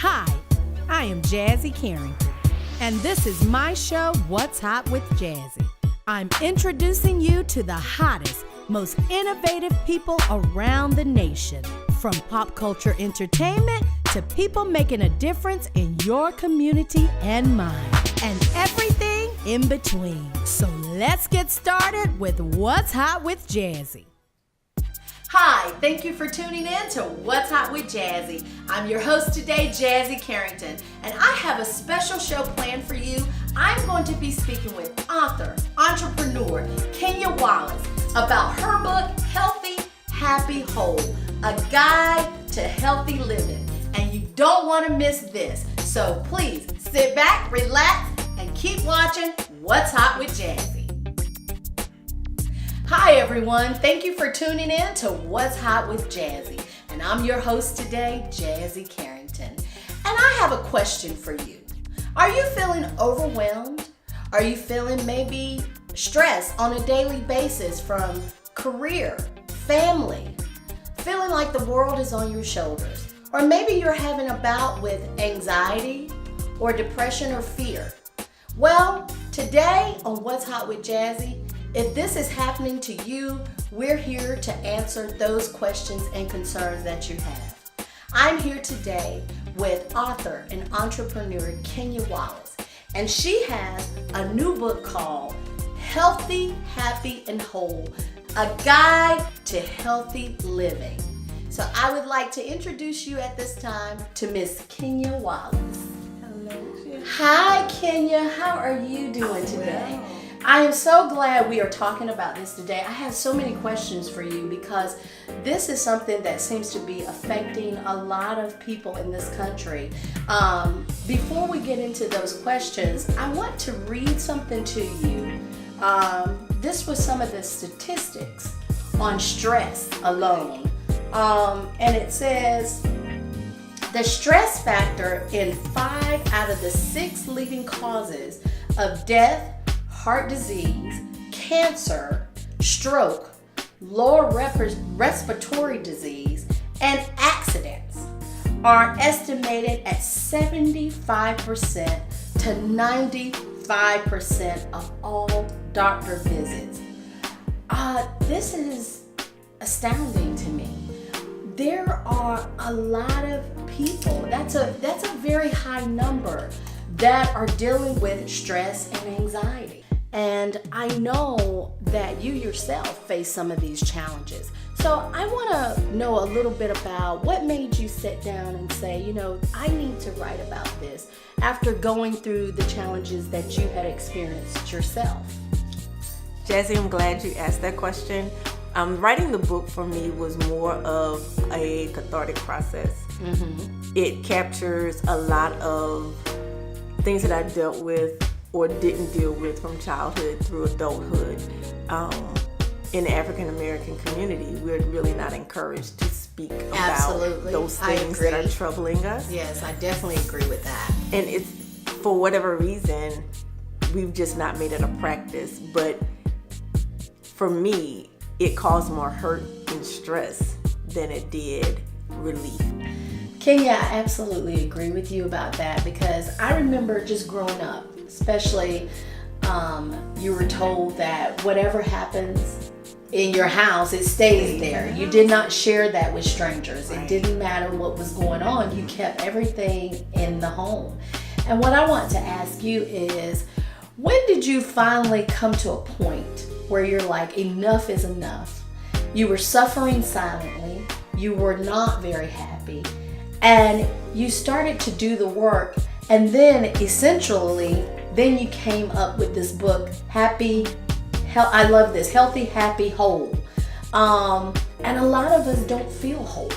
Hi, I am Jazzie Carrington, and this is my show, What's Hot with Jazzie. I'm introducing you to the hottest, most innovative people around the nation, from pop culture entertainment to people making a difference in your community and mine, and everything in between. So let's get started with What's Hot with Jazzie. Hi, thank you for tuning in to What's Hot with Jazzie. I'm your host today, Jazzie Carrington, and I have a special show planned for you. I'm going to be speaking with author, entrepreneur, Kenya Wallace about her book, Healthy, Happy, Whole, a guide to healthy living. And you don't want to miss this. So please sit back, relax, and keep watching What's Hot with Jazzie. Hi everyone, thank you for tuning in to What's Hot with Jazzie. And I'm your host today, Jazzie Carrington. And I have a question for you. Are you feeling overwhelmed? Are you feeling maybe stress on a daily basis from career, family, feeling like the world is on your shoulders? Or maybe you're having a bout with anxiety or depression or fear. Well, today on What's Hot with Jazzie, if this is happening to you, we're here to answer those questions and concerns that you have. I'm here today with author and entrepreneur Kenya Wallace, and she has a new book called Healthy, Happy, and Whole, a guide to healthy living. So I would like to introduce you at this time to Miss Kenya Wallace. Hello. Hi, Kenya. How are you doing today? Well. I am so glad we are talking about this today. I have so many questions for you because this is something that seems to be affecting a lot of people in this country. Before we get into those questions, I want to read something to you. This was some of the statistics on stress alone. And it says, the stress factor in 5 out of the 6 leading causes of death, heart disease, cancer, stroke, lower respiratory disease, and accidents are estimated at 75% to 95% of all doctor visits. This is astounding to me. There are a lot of people, that's a very high number, that are dealing with stress and anxiety. And I know that you yourself face some of these challenges. So I want to know a little bit about what made you sit down and say, I need to write about this after going through the challenges that you had experienced yourself. Jazzie, I'm glad you asked that question. Writing the book for me was more of a cathartic process. Mm-hmm. It captures a lot of things that I dealt with or didn't deal with from childhood through adulthood. In the African American community, we're really not encouraged to speak about those things that are troubling us. Yes, I definitely agree with that. And it's, for whatever reason, we've just not made it a practice. But for me, it caused more hurt and stress than it did relief. Kenya, I absolutely agree with you about that because I remember just growing up, especially you were told that whatever happens in your house, it stays there. You did not share that with strangers. It didn't matter what was going on. You kept everything in the home. And what I want to ask you is, when did you finally come to a point where you're like, enough is enough? You were suffering silently. You were not very happy. And you started to do the work. And then essentially, then you came up with this book, I love this, Healthy, Happy, Whole. And a lot of us don't feel whole.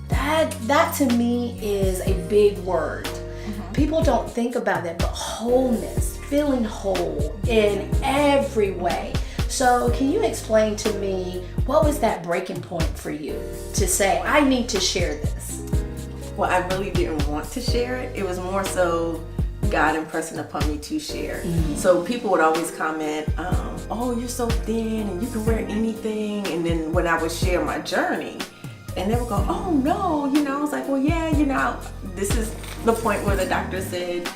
That to me is a big word. Mm-hmm. People don't think about that, but wholeness, feeling whole in every way. So can you explain to me, what was that breaking point for you to say, I need to share this? Well, I really didn't want to share it. It was more so God impressing upon me to share. Mm-hmm. So people would always comment, oh, you're so thin and you can wear anything. And then when I would share my journey, And they would go, oh no, I was like, well, yeah, this is the point where the doctor said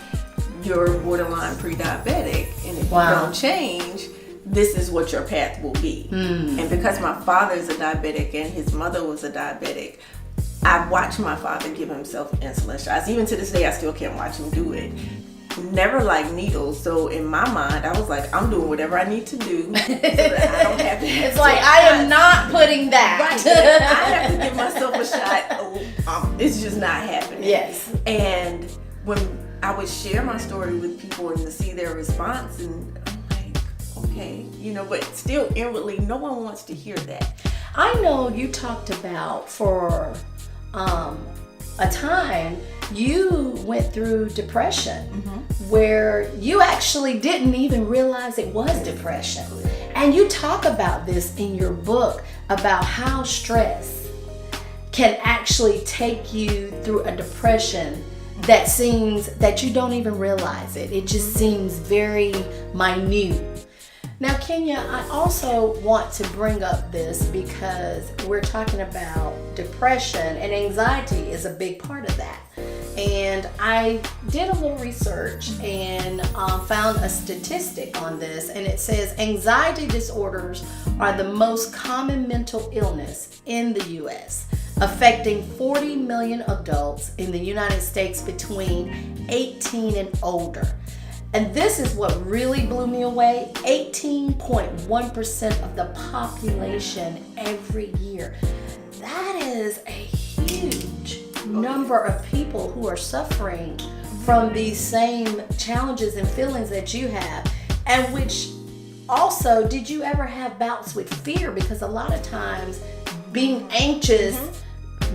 you're borderline pre-diabetic, and if you don't change, this is what your path will be. And because my father is a diabetic and his mother was a diabetic, I watched my father give himself insulin shots. Even to this day, I still can't watch him do it. Never like needles, so in my mind, I was like, I'm doing whatever I need to do so that I don't have to. It's like I am not putting that. Right, I have to give myself a shot. It's just not happening. Yes. And when I would share my story with people and to see their response, and I'm like, okay, but still inwardly, no one wants to hear that. I know you talked about for a time you went through depression where you actually didn't even realize it was depression. And you talk about this in your book about how stress can actually take you through a depression that seems that you don't even realize it. It just seems very minute. Now, Kenya, I also want to bring up this because we're talking about depression, and anxiety is a big part of that. And I did a little research and found a statistic on this, and it says anxiety disorders are the most common mental illness in the U.S., affecting 40 million adults in the United States between 18 and older. And this is what really blew me away. 18.1% of the population every year. That is a huge number of people who are suffering from these same challenges and feelings that you have. And which also, did you ever have bouts with fear? Because a lot of times being anxious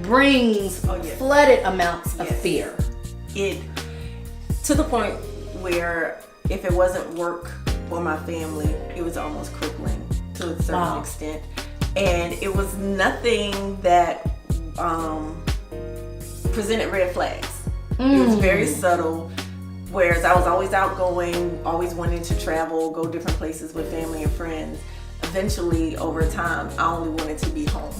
brings flooded amounts of fear. It, to the point where if it wasn't work or my family, it was almost crippling to a certain extent. And it was nothing that presented red flags. It was very subtle, whereas I was always outgoing, always wanting to travel, go different places with family and friends. Eventually, over time, I only wanted to be home.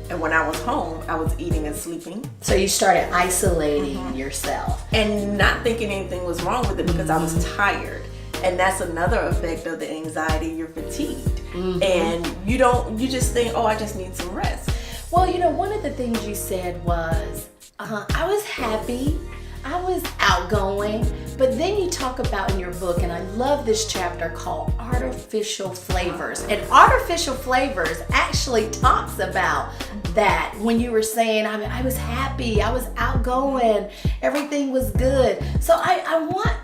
And when I was home, I was eating and sleeping. So you started isolating yourself. And not thinking anything was wrong with it because I was tired. And that's another effect of the anxiety. You're fatigued. And you just think, oh, I just need some rest. Well, one of the things you said was, I was happy, I was outgoing, but then you talk about in your book, and I love this chapter called Artificial Flavors. And Artificial Flavors actually talks about that when you were saying, I was happy, I was outgoing, everything was good. So I want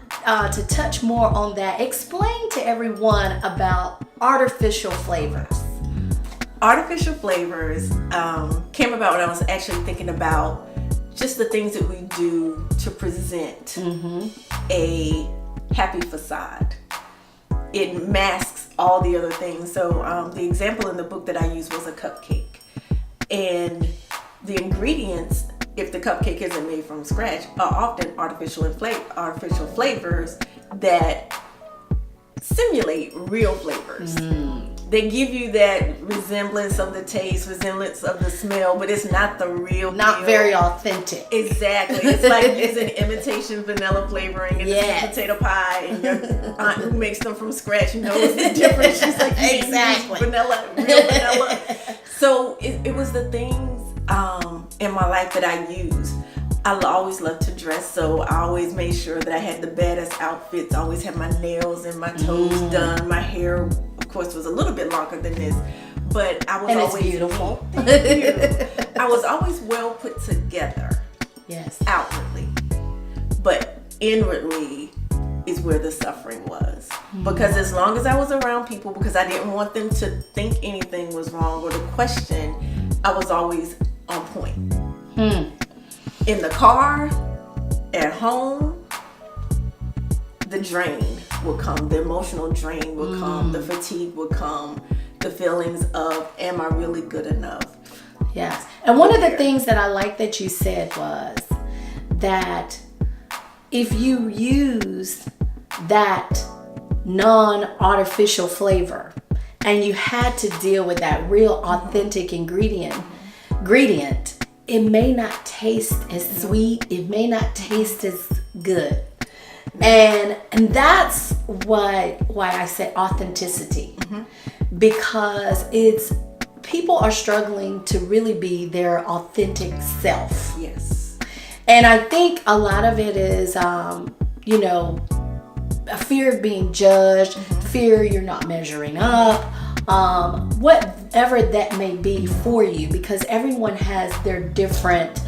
to touch more on that. Explain to everyone about artificial flavors. Artificial flavors came about when I was actually thinking about just the things that we do to present a happy facade. It masks all the other things. So the example in the book that I used was a cupcake. And the ingredients, if the cupcake isn't made from scratch, are often artificial flavors that simulate real flavors. They give you that resemblance of the taste, resemblance of the smell, but it's not the real Not deal. very authentic. Exactly. It's like using imitation vanilla flavoring in the potato pie, and your aunt who makes them from scratch knows the difference. She's like, exactly. Vanilla, real vanilla. So it was the things in my life that I used. I always loved to dress, so I always made sure that I had the baddest outfits. I always had my nails and my toes done. My hair, of course, was a little bit longer than this, but I was and always it's beautiful. Thank you. I was always well put together. Yes. Outwardly, but inwardly is where the suffering was. Because as long as I was around people, because I didn't want them to think anything was wrong or to question, I was always on point. In the car, at home, the drain would come, the emotional drain would come, the fatigue would come, the feelings of, am I really good enough? Yes. And one of the things that I like that you said was that if you use that non-artificial flavor and you had to deal with that real authentic ingredient, ingredient, it may not taste as sweet, it may not taste as good. And that's why I say authenticity. Because it's people are struggling to really be their authentic self. Yes. And I think a lot of it is a fear of being judged, fear you're not measuring up, whatever that may be for you, because everyone has their different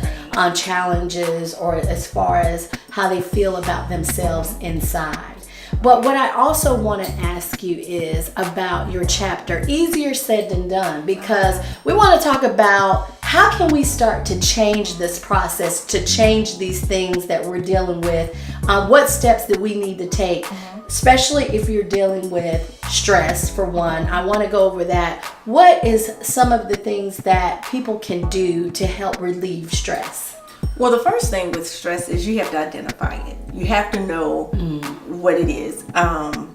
challenges, or as far as how they feel about themselves inside. But what I also want to ask you is about your chapter, Easier Said Than Done, because we want to talk about how can we start to change this process, to change these things that we're dealing with. What steps that we need to take, especially if you're dealing with stress, for one. I want to go over that. What is some of the things that people can do to help relieve stress? Well, the first thing with stress is you have to identify it. You have to know what it is. I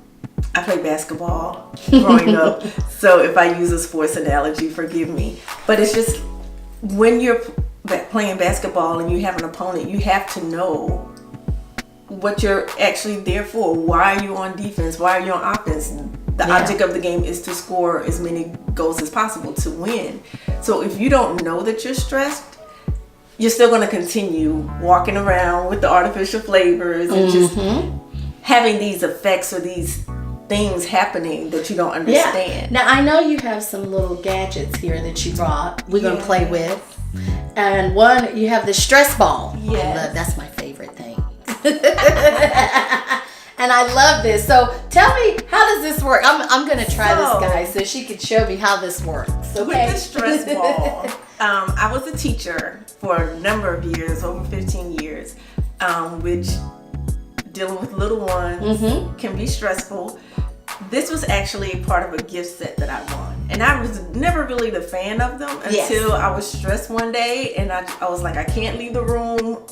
played basketball growing up, so if I use a sports analogy, forgive me. But it's just when you're playing basketball and you have an opponent, you have to know what you're actually there for. Why are you on defense? Why are you on offense? The object of the game is to score as many goals as possible to win. So if you don't know that you're stressed, you're still going to continue walking around with the artificial flavors and just having these effects or these things happening that you don't understand. Now, I know you have some little gadgets here that you brought we're going to play with. And one, you have the stress ball. Yes. That's my favorite thing. And I love this. So tell me, how does this work? I'm going to try this, guys, so she can show me how this works. Okay? With the stress ball, I was a teacher for a number of years, over 15 years, which dealing with little ones can be stressful. This was actually a part of a gift set that I won. And I was never really the fan of them until I was stressed one day, and I was like, I can't leave the room.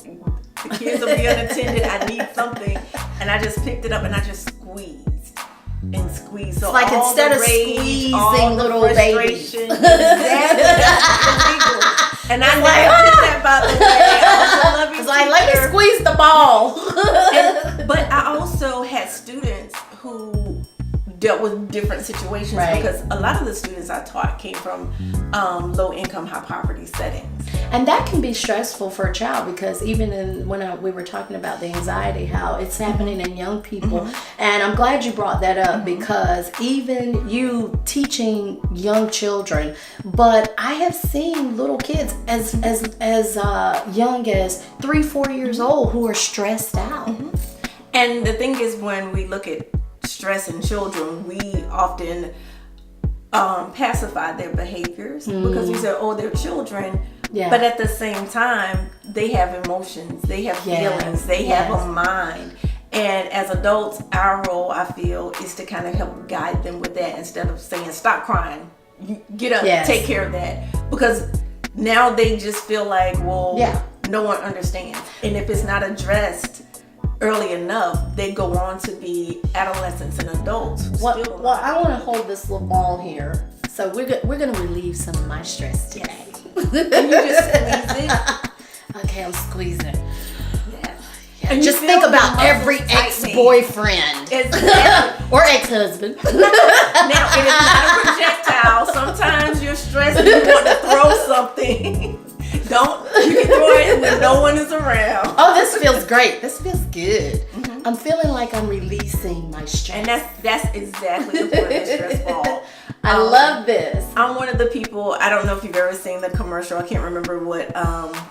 The kids will be unattended. I need something. And I just picked it up and I just squeezed and squeezed. So it's like all instead the of rage, squeezing all little the babies. frustration, and I never did that, by the way. I also love you. It's like, let me squeeze the ball. But I also had students who dealt with different situations, because a lot of the students I taught came from low income, high poverty settings. And that can be stressful for a child, because even when we were talking about the anxiety, how it's happening in young people. And I'm glad you brought that up, because even you teaching young children, but I have seen little kids as young as 3-4 years old who are stressed out. And the thing is, when we look at stress in children, we often pacify their behaviors because we say, oh, they're children. But at the same time, they have emotions, they have feelings, they have a mind. And as adults, our role, I feel, is to kind of help guide them with that, instead of saying, stop crying, you get up, take care of that. Because now they just feel like, well, no one understands. And if it's not addressed early enough, they go on to be adolescents and adults. Well, I want to hold this little ball here. So we're going to relieve some of my stress today. And you just squeeze it. Okay, I'm squeezing. And just think about every ex-boyfriend or ex-husband. Now, it is not a projectile. Sometimes you're stressed and you want to throw something. You can throw it when no one is around. Oh, this feels great. This feels good. I'm feeling like I'm releasing my stress. And that's exactly the point of the stress ball. I love this. I'm one of the people, I don't know if you've ever seen the commercial. I can't remember what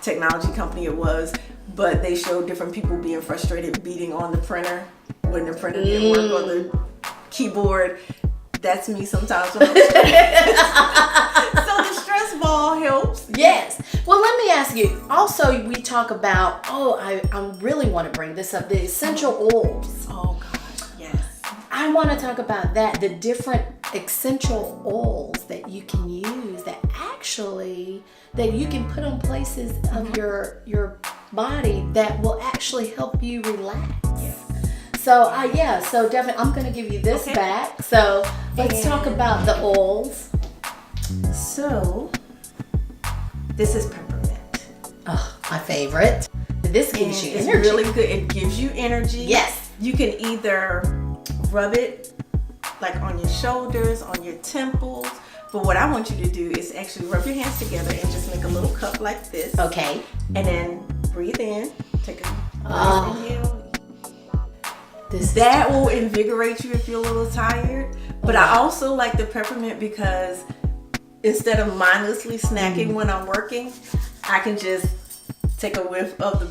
technology company it was, but they showed different people being frustrated, beating on the printer when the printer didn't work on the keyboard. That's me sometimes when I'm stressed. So the stress ball helps. Yes. Well, let me ask you. Also, we talk about, I really want to bring this up, the essential oils. Oh, gosh, yes. I want to talk about that, the different essential oils that you can use that you can put on places of your body that will actually help you relax. Yes. So so definitely I'm going to give you this back. So let's talk about the oils. So This is peppermint. Oh, my favorite. This gives you it's energy. really good. It gives you energy. Yes. You can either rub it like on your shoulders, on your temples. But what I want you to do is actually rub your hands together and just make a little cup like this. Okay. And then breathe in. Take a nice inhale. That will invigorate you if you're a little tired. But I also like the peppermint because instead of mindlessly snacking when I'm working, I can just take a whiff of the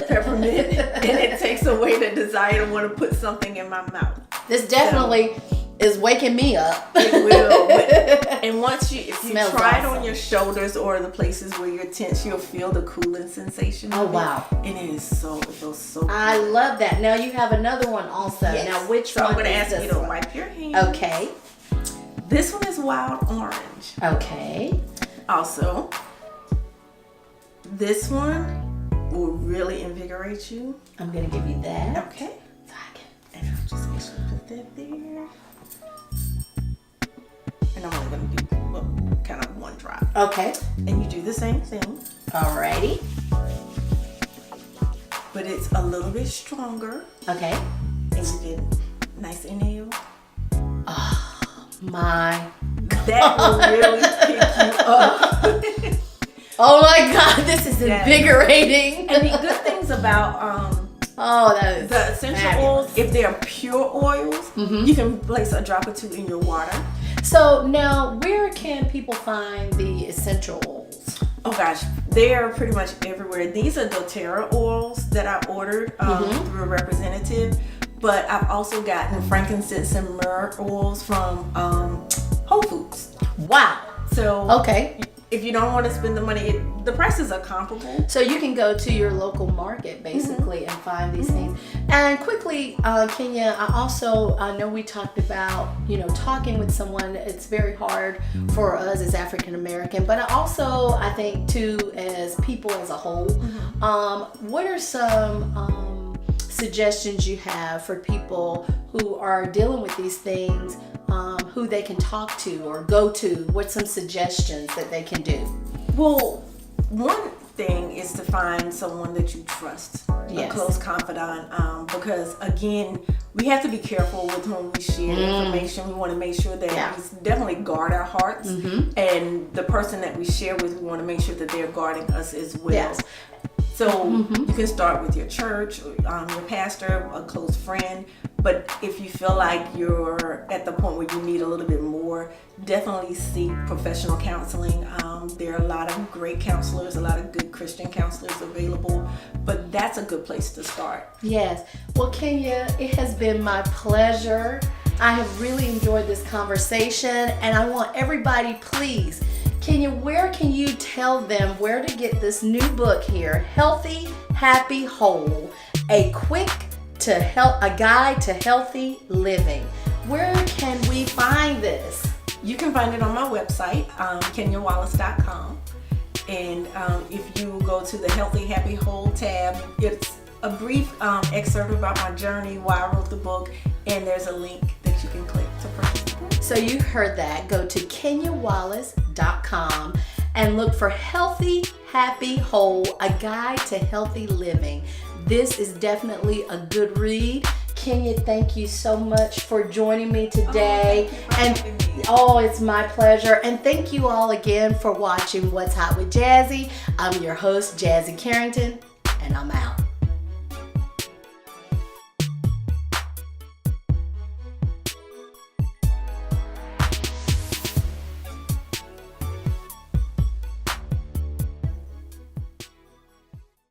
peppermint and it takes away the desire to want to put something in my mouth. This definitely is waking me up. It will. And once if you Smells try it awesome. on your shoulders or the places where you're tense, you'll feel the cooling sensation. Oh, wow. And it feels so good. I love that. Now you have another one also. Yes. Now which so one I'm going to is ask this you to one? wipe your hands. Okay. This one is wild orange. Okay. Also, this one will really invigorate you. I'm going to give you that. Okay. So I can- And I'll just actually put that there. And I'm only going to do kind of one drop. Okay. And you do the same thing, Alrighty. but it's a little bit stronger. Okay. And you get a nice inhale. My. That will really pick you up. Oh my God, this is invigorating. And the good things about Oh, that is the essential fabulous. oils, if they're pure oils, you can place a drop or two in your water. So now, where can people find the essential oils? Oh gosh, they are pretty much everywhere. These are doTERRA oils that I ordered through a representative, but I've also gotten frankincense and myrrh oils from Whole Foods. Wow. So Okay. if you don't want to spend the money, the prices are comparable. So you can go to your local market basically and find these things. And quickly, Kenya, I know we talked about, talking with someone. It's very hard for us as African American, but I think too, as people as a whole, what are some suggestions you have for people who are dealing with these things, who they can talk to or go to? What's some suggestions that they can do? Well, one thing is to find someone that you trust, Yes. a close confidant, because again, we have to be careful with whom we share information. We want to make sure that we definitely guard our hearts, and the person that we share with, we want to make sure that they're guarding us as well. Yes. So you can start with your church, your pastor, a close friend. But if you feel like you're at the point where you need a little bit more, definitely seek professional counseling. There are a lot of great counselors, a lot of good Christian counselors available, but that's a good place to start. Yes. Well, Kenya, it has been my pleasure. I have really enjoyed this conversation, and I want everybody, please, Kenya, where can you tell them where to get this new book here, Healthy, Happy, Whole, a guide to healthy living? Where can we find this? You can find it on my website, KenyaWallace.com. And if you go to the Healthy, Happy, Whole tab, it's a brief excerpt about my journey, why I wrote the book, and there's a link that you can click to purchase the book. So you heard that. Go to KenyaWallace.com and look for Healthy, Happy, Whole, a guide to healthy living. This is definitely a good read. Kenya, thank you so much for joining me today. It's my pleasure. And thank you all again for watching What's Hot with Jazzie. I'm your host, Jazzie Carrington, and I'm out.